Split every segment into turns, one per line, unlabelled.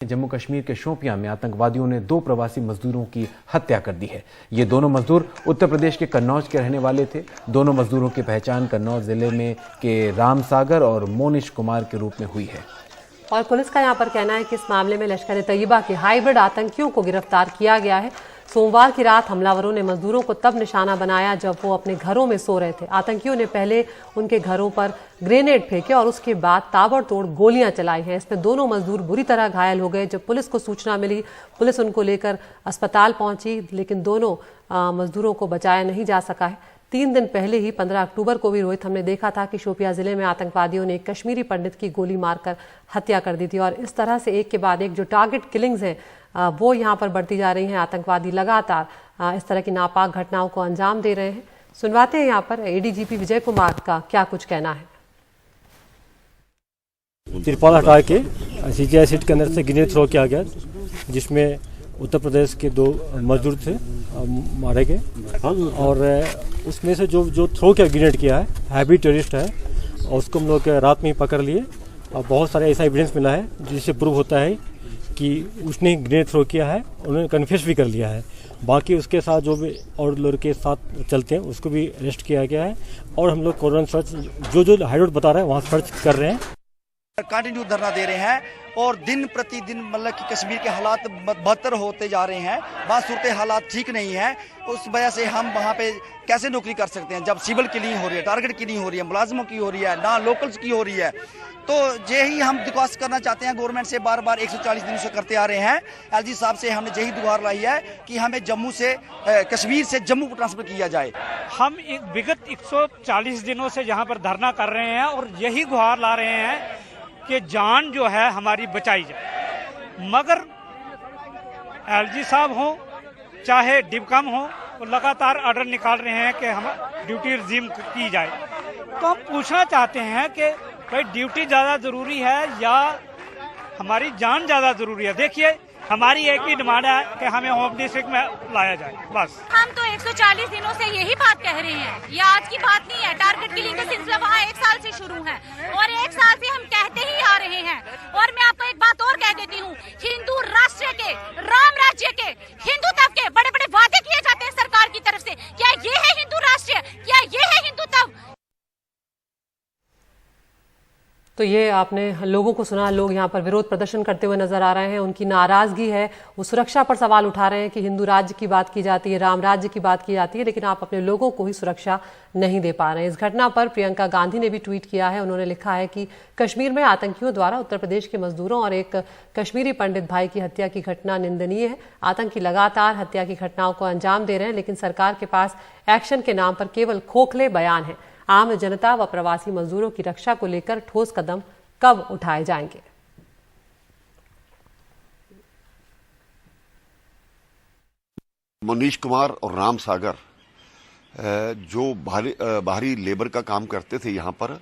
जम्मू कश्मीर के शोपियां में आतंकवादियों ने 2 प्रवासी मजदूरों की हत्या कर दी है। ये दोनों मजदूर उत्तर प्रदेश के कन्नौज के रहने वाले थे। दोनों मजदूरों की पहचान कन्नौज जिले में के रामसागर और मोनिश कुमार के रूप में हुई है।
और पुलिस का यहाँ पर कहना है कि इस मामले में लश्कर तैयबा के हाइब्रिड आतंकियों को गिरफ्तार किया गया है। सोमवार की रात हमलावरों ने मजदूरों को तब निशाना बनाया जब वो अपने घरों में सो रहे थे। आतंकियों ने पहले उनके घरों पर ग्रेनेड फेंके और उसके बाद ताबड़तोड़ गोलियां चलाई हैं। इसमें दोनों मजदूर बुरी तरह घायल हो गए। जब पुलिस को सूचना मिली, पुलिस उनको लेकर अस्पताल पहुंची, लेकिन दोनों मजदूरों को बचाया नहीं जा सका है। 3 दिन पहले ही 15 अक्टूबर को भी रोहित हमने देखा था कि शोपियां जिले में आतंकवादियों ने एक कश्मीरी पंडित की गोली मारकर हत्या कर दी थी। और इस तरह से एक के बाद एक जो टारगेट किलिंग्स हैं वो यहाँ पर बढ़ती जा रही हैं। आतंकवादी लगातार इस तरह की नापाक घटनाओं को अंजाम दे रहे हैं। सुनवाते हैं यहाँ पर एडीजीपी विजय कुमार का क्या कुछ कहना है।
तिरपाल हटा के सीजीआई सीट के अंदर से ग्रेनेड थ्रो किया गया, जिसमें उत्तर प्रदेश के 2 मजदूर थे मारे गए। और उसमें से जो थ्रो किया ग्रेनेड किया है हैवी टेररिस्ट है, और उसको हम लोग रात में ही पकड़ लिए। और बहुत सारे ऐसा एविडेंस मिला है जिससे प्रूव होता है कि उसने ग्रेनेड थ्रो किया है। उन्होंने कन्फेस भी कर लिया है। बाकी उसके साथ जो भी और लोग के साथ चलते हैं उसको भी अरेस्ट किया गया है। और हम लोग कोरोना सर्च जो हाईरोड बता रहे हैं वहाँ सर्च कर रहे हैं।
कंटिन्यू धरना दे रहे हैं और दिन प्रतिदिन मतलब कि कश्मीर के हालात बदतर होते जा रहे हैं। वहाँ सूरत हालात ठीक नहीं है। उस वजह से हम वहाँ पे कैसे नौकरी कर सकते हैं जब सिविल किलिंग हो रही है, टारगेट किलिंग हो रही है, मुलाजिमों की हो रही है, ना लोकल्स की हो रही है। तो यही हम दरख्वास्त करना चाहते हैं गवर्नमेंट से, बार बार 140 दिनों से करते आ रहे हैं। एलजी साहब से हमने यही गुहार लाई है कि हमें जम्मू से कश्मीर से जम्मू को ट्रांसफर किया जाए।
हम विगत 140 दिनों से यहाँ पर धरना कर रहे हैं और यही गुहार ला रहे हैं कि जान जो है हमारी बचाई जाए। मगर एलजी साहब हो चाहे डिबकम हो, वो लगातार ऑर्डर निकाल रहे हैं कि हम ड्यूटी रिज्यूम की जाए। तो हम पूछना चाहते हैं कि भाई ड्यूटी ज़्यादा ज़रूरी है या हमारी जान ज़्यादा ज़रूरी है? देखिए, हमारी एक ही डिमांड है कि हमें होम डिस्ट्रिक्ट में लाया जाए, बस।
हम तो 140 दिनों से यही बात कह रहे हैं, ये आज की बात नहीं है। टारगेट किलिंग का सिलसिला वहाँ 1 साल से शुरू है और 1 साल से हम कहते ही आ रहे हैं। और मैं आपको एक बात और कह देती हूँ, हिंदू राष्ट्र के, राम राज्य के, हिंदुत्व के बड़े बड़े वादे किए जाते हैं सरकार की तरफ से। क्या ये है हिंदू राष्ट्र? क्या ये है हिंदुत्व?
तो ये आपने लोगों को सुना। लोग यहाँ पर विरोध प्रदर्शन करते हुए नजर आ रहे हैं। उनकी नाराजगी है, वो सुरक्षा पर सवाल उठा रहे हैं कि हिंदू राज्य की बात की जाती है, राम राज्य की बात की जाती है, लेकिन आप अपने लोगों को ही सुरक्षा नहीं दे पा रहे हैं। इस घटना पर प्रियंका गांधी ने भी ट्वीट किया है। उन्होंने लिखा है कि कश्मीर में आतंकियों द्वारा उत्तर प्रदेश के मजदूरों और एक कश्मीरी पंडित भाई की हत्या की घटना निंदनीय है। आतंकी लगातार हत्या की घटनाओं को अंजाम दे रहे हैं, लेकिन सरकार के पास एक्शन के नाम पर केवल खोखले बयान हैं। आम जनता व प्रवासी मजदूरों की रक्षा को लेकर ठोस कदम कब उठाए जाएंगे?
मोनिश कुमार और राम सागर जो बाहरी लेबर का काम करते थे यहाँ पर,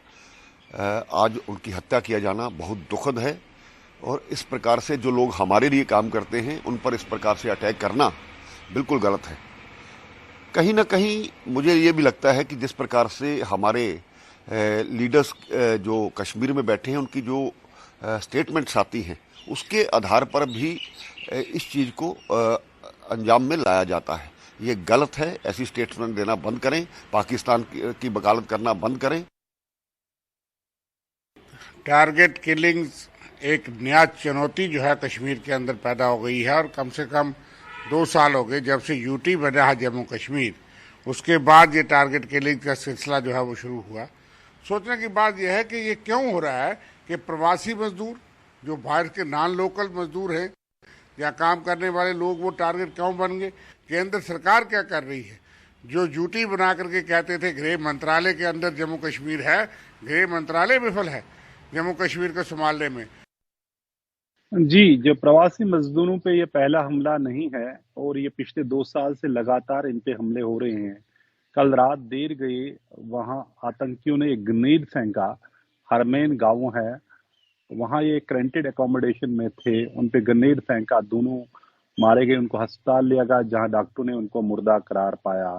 आज उनकी हत्या किया जाना बहुत दुखद है। और इस प्रकार से जो लोग हमारे लिए काम करते हैं उन पर इस प्रकार से अटैक करना बिल्कुल गलत है। कहीं ना कहीं मुझे ये भी लगता है कि जिस प्रकार से हमारे लीडर्स जो कश्मीर में बैठे हैं उनकी जो स्टेटमेंट्स आती हैं उसके आधार पर भी इस चीज़ को अंजाम में लाया जाता है। ये गलत है। ऐसी स्टेटमेंट देना बंद करें, पाकिस्तान की वकालत करना बंद करें।
टारगेट किलिंग्स एक नया चुनौती जो है कश्मीर के अंदर पैदा हो गई है और कम से कम 2 साल हो गए जब से यूटी बना है जम्मू कश्मीर, उसके बाद ये टारगेट किलिंग का सिलसिला जो है वो शुरू हुआ। सोचने की बात यह है कि ये क्यों हो रहा है कि प्रवासी मजदूर जो बाहर के नॉन लोकल मजदूर हैं या काम करने वाले लोग वो टारगेट क्यों बन गए? केंद्र सरकार क्या कर रही है? जो ड्यूटी बना करके कहते थे गृह मंत्रालय के अंदर जम्मू कश्मीर है, गृह मंत्रालय विफल है जम्मू कश्मीर को संभालने में।
जी, जो प्रवासी मजदूरों पे ये पहला हमला नहीं है और ये पिछले 2 साल से लगातार इन पे हमले हो रहे हैं। कल रात देर गए वहां आतंकियों ने एक ग्रेनेड फेंका। हरमैन गांव है, वहां ये क्रेंटेड एकोमोडेशन में थे, उन पे ग्रेनेड फेंका, दोनों मारे गए। उनको अस्पताल लिया गया जहां डॉक्टरों ने उनको मुर्दा करार पाया।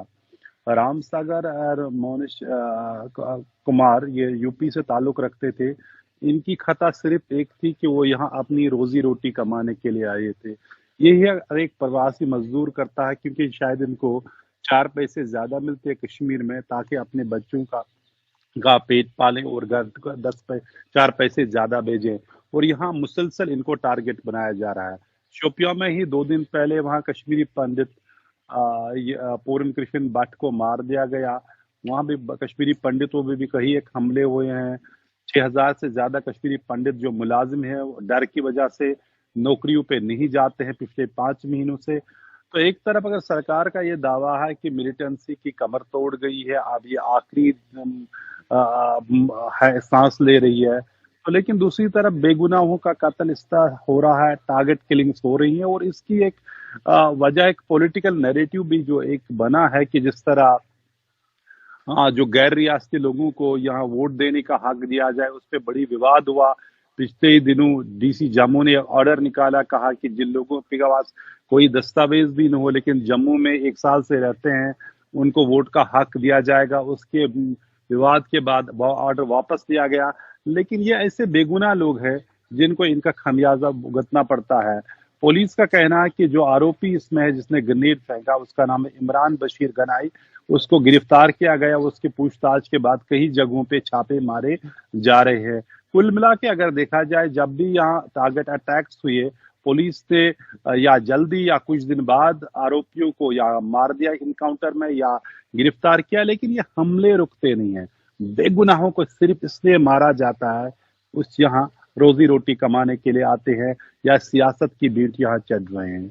रामसागर और मोनिश कुमार ये यूपी से ताल्लुक रखते थे। इनकी खता सिर्फ एक थी कि वो यहाँ अपनी रोजी रोटी कमाने के लिए आए थे। यही हर एक प्रवासी मजदूर करता है, क्योंकि शायद इनको 4 पैसे ज्यादा मिलते हैं कश्मीर में, ताकि अपने बच्चों का पेट पालें और घर का 4 पैसे ज्यादा भेजें। और यहाँ मुसलसल इनको टारगेट बनाया जा रहा है। शोपियां में ही 2 दिन पहले वहाँ कश्मीरी पंडित पूर्ण कृष्ण भट्ट को मार दिया गया। वहाँ भी कश्मीरी पंडितों में भी कई एक हमले हुए हैं। 6000 से ज्यादा कश्मीरी पंडित जो मुलाजिम हैं, डर की वजह से नौकरियों पे नहीं जाते हैं पिछले 5 महीनों से। तो एक तरफ अगर सरकार का ये दावा है कि मिलिटेंसी की कमर तोड़ गई है, अब ये आखिरी सांस ले रही है, तो लेकिन दूसरी तरफ बेगुनाहों का कत्ल इस तरह हो रहा है, टारगेट किलिंग्स हो रही हैं, और इसकी एक वजह एक पॉलिटिकल नैरेटिव भी जो एक बना है कि जिस तरह जो गैर रियासती लोगों को यहाँ वोट देने का हक दिया जाए, उस पर बड़ी विवाद हुआ। पिछले ही दिनों डीसी जम्मू ने ऑर्डर निकाला, कहा कि जिन लोगों के पास कोई दस्तावेज भी न हो लेकिन जम्मू में 1 साल से रहते हैं, उनको वोट का हक दिया जाएगा। उसके विवाद के बाद ऑर्डर वापस लिया गया। लेकिन ये ऐसे बेगुनाह लोग हैं जिनको इनका खमियाजा भुगतना पड़ता है। पुलिस का कहना है कि जो आरोपी इसमें है, जिसने ग्रेनेड फेंका, उसका नाम है इमरान बशीर गनाई। उसको गिरफ्तार किया गया। उसकी पूछताछ के बाद कई जगहों पे छापे मारे जा रहे हैं। कुल मिला के अगर देखा जाए, जब भी यहाँ टारगेट अटैक्स हुए, पुलिस ने या जल्दी या कुछ दिन बाद आरोपियों को या मार दिया इनकाउंटर में या गिरफ्तार किया, लेकिन ये हमले रुकते नहीं हैं। बेगुनाहों को सिर्फ इसलिए मारा जाता है उस यहाँ रोजी रोटी कमाने के लिए आते हैं या सियासत की बीट यहाँ चढ़ रहे हैं।